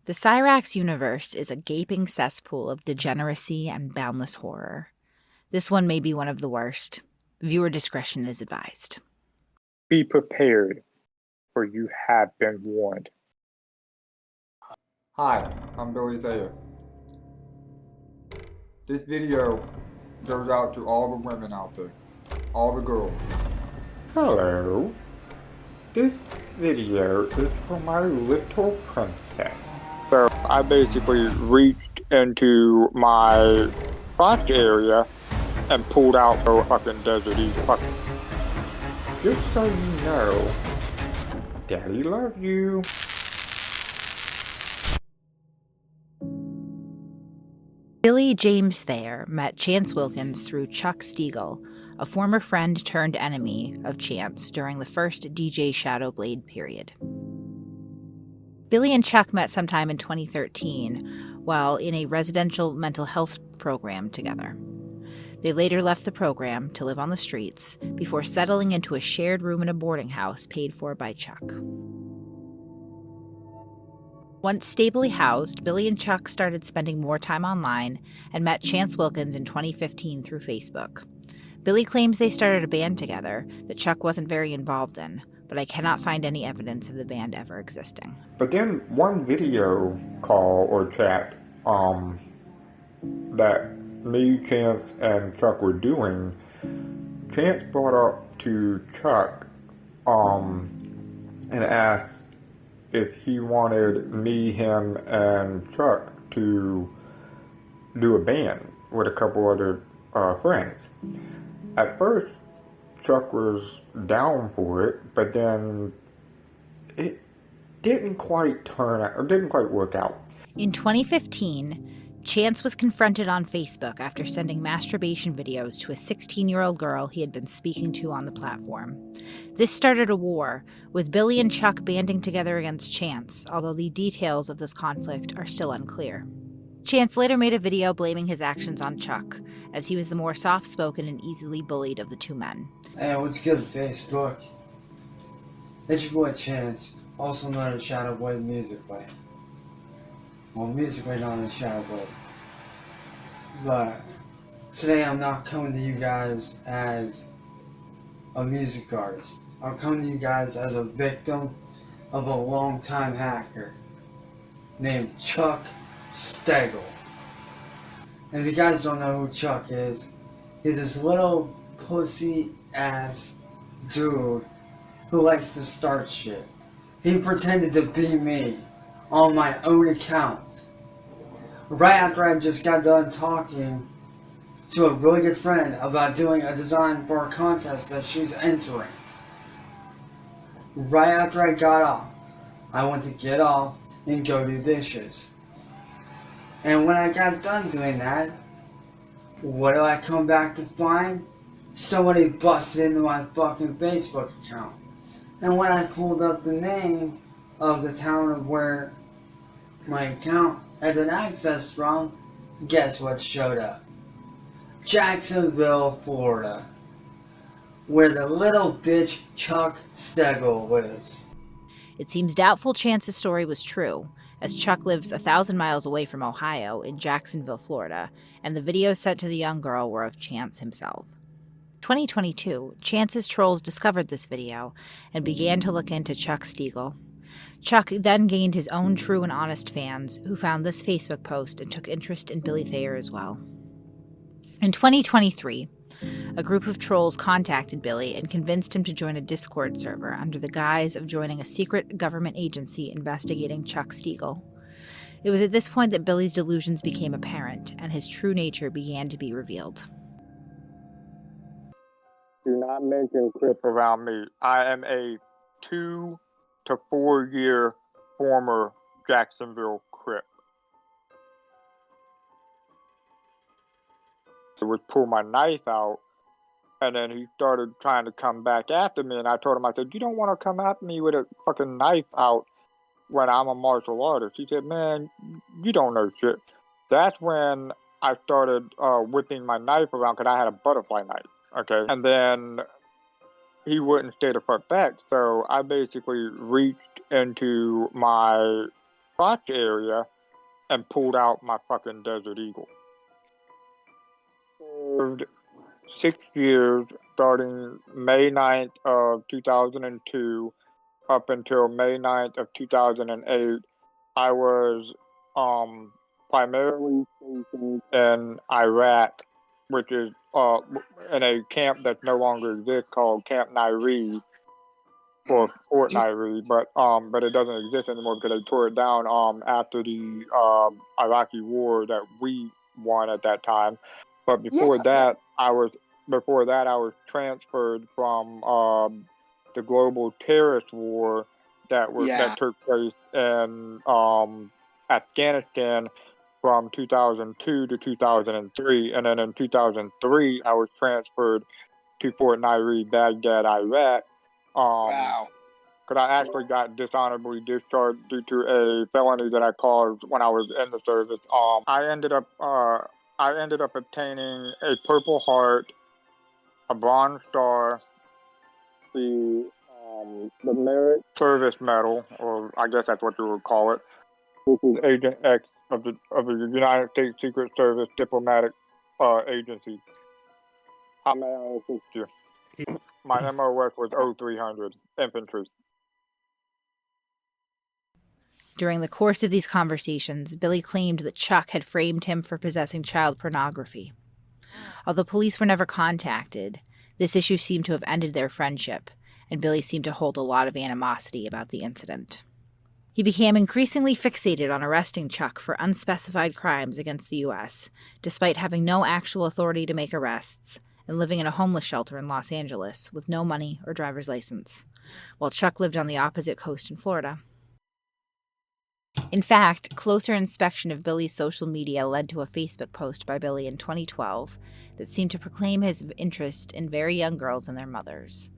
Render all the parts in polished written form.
The Cyraxx universe is a gaping cesspool of degeneracy and boundless horror. This one may be one of the worst. Viewer discretion is advised. Be prepared, for you have been warned. Hi, I'm Billy Thayer. This video goes out to all the women out there, all the girls. Hello. This video is for my little princess. So I basically reached into my crotch area and pulled out a fucking deserty fucking. Just so you know, Daddy loves you. Billy James Thayer met Chance Wilkins through Chuck Stiegel, a former friend turned enemy of Chance during the first DJ Shadowblade period. Billy and Chuck met sometime in 2013 while in a residential mental health program together. They later left the program to live on the streets before settling into a shared room in a boarding house paid for by Chuck. Once stably housed, Billy and Chuck started spending more time online and met Chance Wilkins in 2015 through Facebook. Billy claims they started a band together that Chuck wasn't very involved in, but I cannot find any evidence of the band ever existing. But then one video call or chat that me, Chance, and Chuck were doing, Chance brought up to Chuck and asked if he wanted me, him, and Chuck to do a band with a couple other friends. At first, Chuck was down for it, but then it didn't quite work out. In 2015, Chance was confronted on Facebook after sending masturbation videos to a 16-year-old girl he had been speaking to on the platform. This started a war, with Billy and Chuck banding together against Chance, although the details of this conflict are still unclear. Chance later made a video blaming his actions on Chuck, as he was the more soft-spoken and easily bullied of the two men. Hey, what's good, Facebook? It's your boy Chance, also known as Shadowblade Musically. Well, musically known as Shadowblade. But today I'm not coming to you guys as a music artist. I'm coming to you guys as a victim of a longtime hacker named Chuck Stiegel. And if you guys don't know who Chuck is, he's this little pussy ass dude who likes to start shit. He pretended to be me on my own account right after I just got done talking to a really good friend about doing a design for a contest that she's entering. Right after I got off, I went to get off and go do dishes. And when I got done doing that, what do I come back to find? Somebody busted into my fucking Facebook account. And when I pulled up the name of the town of where my account had been accessed from, guess what showed up? Jacksonville, Florida, where the little bitch Chuck Stiegel lives. It seems doubtful Chance's story was true, as Chuck lives 1,000 miles away from Ohio in Jacksonville, Florida, and the videos sent to the young girl were of Chance himself. 2022, Chance's trolls discovered this video and began to look into Chuck Stiegel. Chuck then gained his own true and honest fans who found this Facebook post and took interest in Billy Thayer as well. In 2023, a group of trolls contacted Billy and convinced him to join a Discord server under the guise of joining a secret government agency investigating Chuck Stiegel. It was at this point that Billy's delusions became apparent and his true nature began to be revealed. Do not mention crip around me. I am a 2 to 4 year former Jacksonville crip. I would pull my knife out, and then he started trying to come back after me, and I told him, I said, you don't want to come after me with a fucking knife out when I'm a martial artist. He said, man, you don't know shit. That's when I started whipping my knife around, because I had a butterfly knife, okay? And then he wouldn't stay the fuck back, so I basically reached into my crotch area and pulled out my fucking Desert Eagle. Served 6 years, starting May 9th of 2002 up until May 9th of 2008. I was primarily stationed in Iraq, which is in a camp that no longer exists called Camp Nairi, or Fort Nairi, but it doesn't exist anymore because they tore it down after the Iraqi war that we won at that time. But before that, I was transferred from the global terrorist war that took place in Afghanistan from 2002 to 2003, and then in 2003 I was transferred to Fort Nairi, Baghdad, Iraq. Wow. Because I actually got dishonorably discharged due to a felony that I caused when I was in the service. I ended up obtaining a Purple Heart, a Bronze Star, the Merit Service Medal, or I guess that's what you would call it, which is Agent X of the United States Secret Service Diplomatic Agency. How may I assist you? My MOS was 0300 Infantry. During the course of these conversations, Billy claimed that Chuck had framed him for possessing child pornography. Although police were never contacted, this issue seemed to have ended their friendship, and Billy seemed to hold a lot of animosity about the incident. He became increasingly fixated on arresting Chuck for unspecified crimes against the U.S., despite having no actual authority to make arrests, and living in a homeless shelter in Los Angeles with no money or driver's license, while Chuck lived on the opposite coast in Florida. In fact, closer inspection of Billy's social media led to a Facebook post by Billy in 2012 that seemed to proclaim his interest in very young girls and their mothers.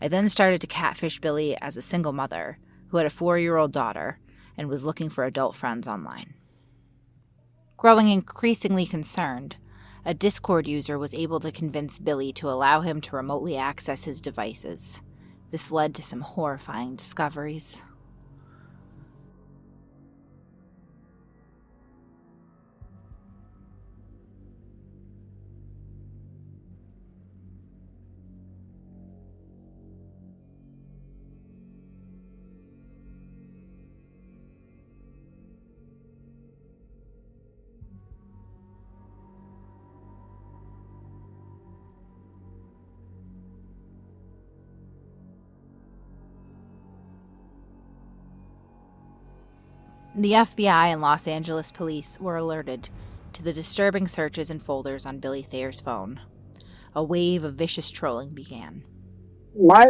I then started to catfish Billy as a single mother who had a 4-year-old daughter and was looking for adult friends online. Growing increasingly concerned, a Discord user was able to convince Billy to allow him to remotely access his devices. This led to some horrifying discoveries. The FBI and Los Angeles police were alerted to the disturbing searches and folders on Billy Thayer's phone. A wave of vicious trolling began. My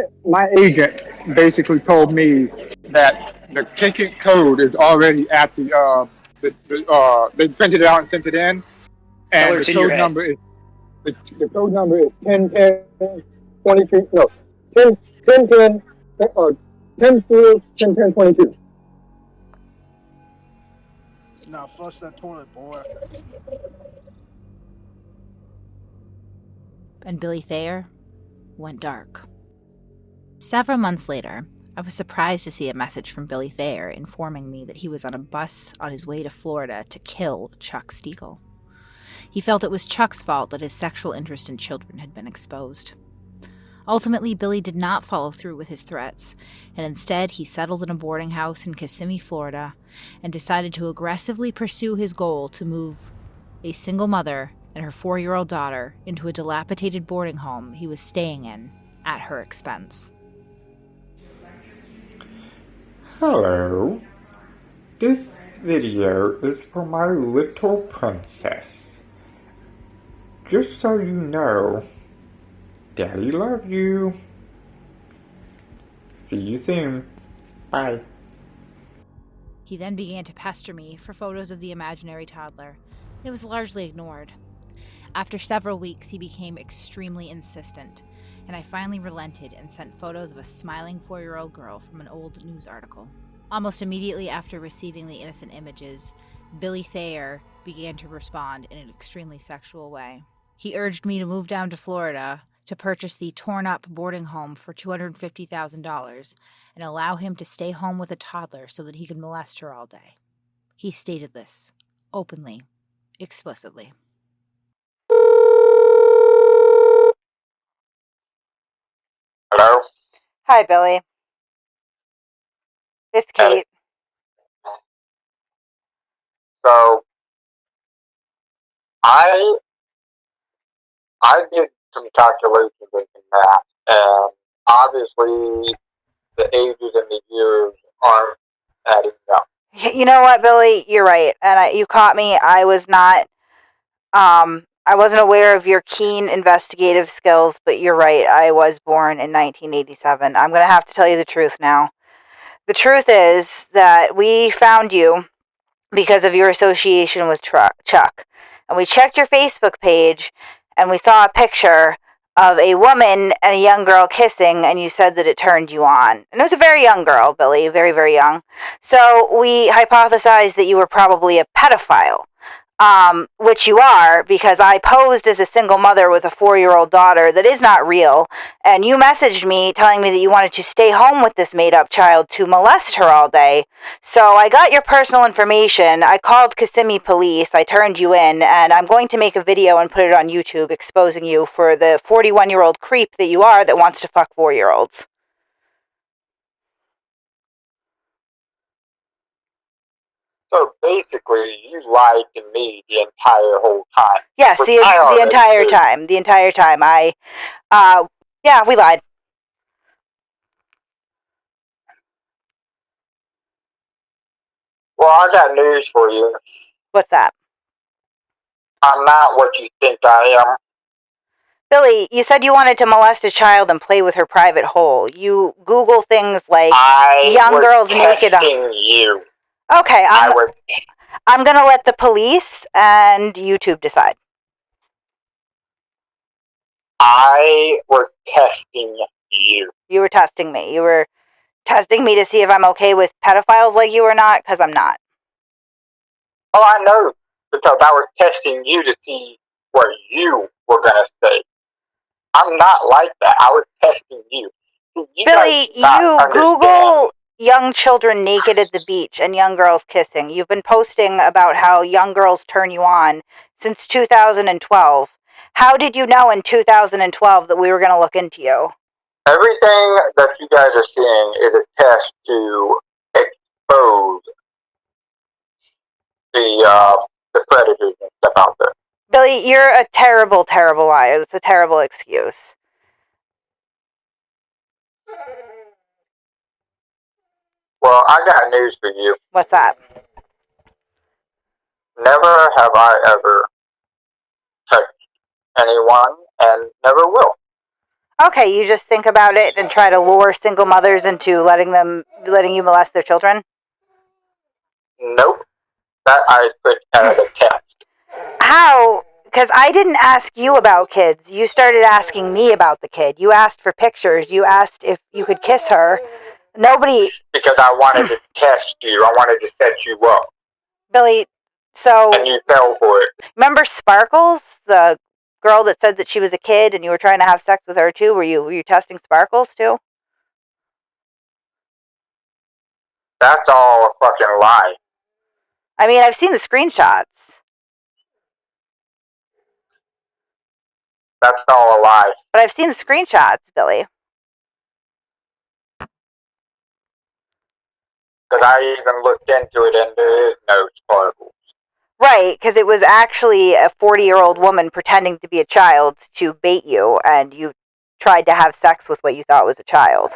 agent basically told me that the ticket code is already at they printed it out and sent it in, and the code number is 1010 22 no 1010 10 22. Now flush that toilet, boy. And Billy Thayer went dark. Several months later, I was surprised to see a message from Billy Thayer informing me that he was on a bus on his way to Florida to kill Chuck Stiegel. He felt it was Chuck's fault that his sexual interest in children had been exposed. Ultimately, Billy did not follow through with his threats, and instead he settled in a boarding house in Kissimmee, Florida, and decided to aggressively pursue his goal to move a single mother and her 4-year-old daughter into a dilapidated boarding home he was staying in at her expense. Hello. This video is for my little princess. Just so you know, Daddy loves you. See you soon. Bye. He then began to pester me for photos of the imaginary toddler. It was largely ignored. After several weeks, he became extremely insistent, and I finally relented and sent photos of a smiling 4-year-old girl from an old news article. Almost immediately after receiving the innocent images, Billy Thayer began to respond in an extremely sexual way. He urged me to move down to Florida to purchase the torn-up boarding home for $250,000 and allow him to stay home with a toddler so that he could molest her all day. He stated this openly, explicitly. Hello? Hi, Billy. It's Kate. So, I did some calculations in math, and obviously the ages and the years aren't adding up. You know what, Billy? You're right. And you caught me. I was not, I wasn't aware of your keen investigative skills, but you're right. I was born in 1987. I'm going to have to tell you the truth now. The truth is that we found you because of your association with Chuck. And we checked your Facebook page, and we saw a picture of a woman and a young girl kissing, and you said that it turned you on. And it was a very young girl, Billy, very, very young. So we hypothesized that you were probably a pedophile. Which you are, because I posed as a single mother with a 4-year-old daughter that is not real, and you messaged me telling me that you wanted to stay home with this made-up child to molest her all day. So I got your personal information, I called Kissimmee police, I turned you in, and I'm going to make a video and put it on YouTube exposing you for the 41-year-old creep that you are that wants to fuck 4-year-olds. So basically, you lied to me the entire whole time. Yes, the entire time. The entire time. Yeah, we lied. Well, I got news for you. What's that? I'm not what you think I am. Billy, you said you wanted to molest a child and play with her private hole. You Google things like young girls naked. You. Okay, I'm gonna let the police and YouTube decide. I was testing you. You were testing me. You were testing me to see if I'm okay with pedophiles like you or not, because I'm not. Oh, I know, because I was testing you to see what you were gonna say. I'm not like that. I was testing you. Billy, you Google young children naked at the beach and young girls kissing. You've been posting about how young girls turn you on since 2012. How did you know in 2012 that we were going to look into you? Everything that you guys are seeing is a test to expose the predators and stuff out there. Billy, you're a terrible, terrible liar. It's a terrible excuse. Well, I got news for you. What's that? Never have I ever touched anyone, and never will. Okay, you just think about it and try to lure single mothers into letting you molest their children? Nope. That I put as a test. How? Because I didn't ask you about kids. You started asking me about the kid. You asked for pictures. You asked if you could kiss her. Nobody... Because I wanted to test you. I wanted to set you up. Billy, so... And you fell for it. Remember Sparkles? The girl that said that she was a kid and you were trying to have sex with her too? Were you testing Sparkles too? That's all a fucking lie. I mean, I've seen the screenshots. That's all a lie. But I've seen the screenshots, Billy. Because I even looked into it and there is no Sparkles. Right, because it was actually a 40-year-old woman pretending to be a child to bait you, and you tried to have sex with what you thought was a child.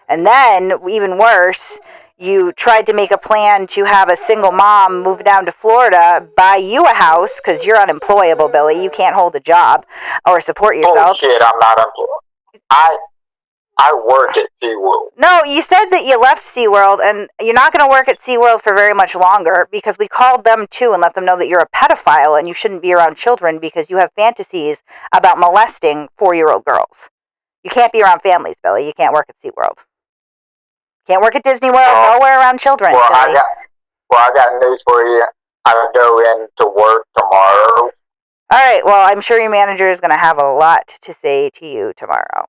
And then, even worse, you tried to make a plan to have a single mom move down to Florida, buy you a house, because you're unemployable, Billy. You can't hold a job or support yourself. Bullshit, I'm not employed. I work at SeaWorld. No, you said that you left SeaWorld, and you're not going to work at SeaWorld for very much longer, because we called them too and let them know that you're a pedophile and you shouldn't be around children because you have fantasies about molesting 4-year-old girls. You can't be around families, Billy. You can't work at SeaWorld. Can't work at Disney World, nowhere around children, Billy. I got news for you. I go in to work tomorrow. All right, well, I'm sure your manager is going to have a lot to say to you tomorrow.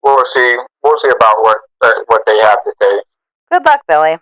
We'll see. We'll see about what they have to say. Good luck, Billy.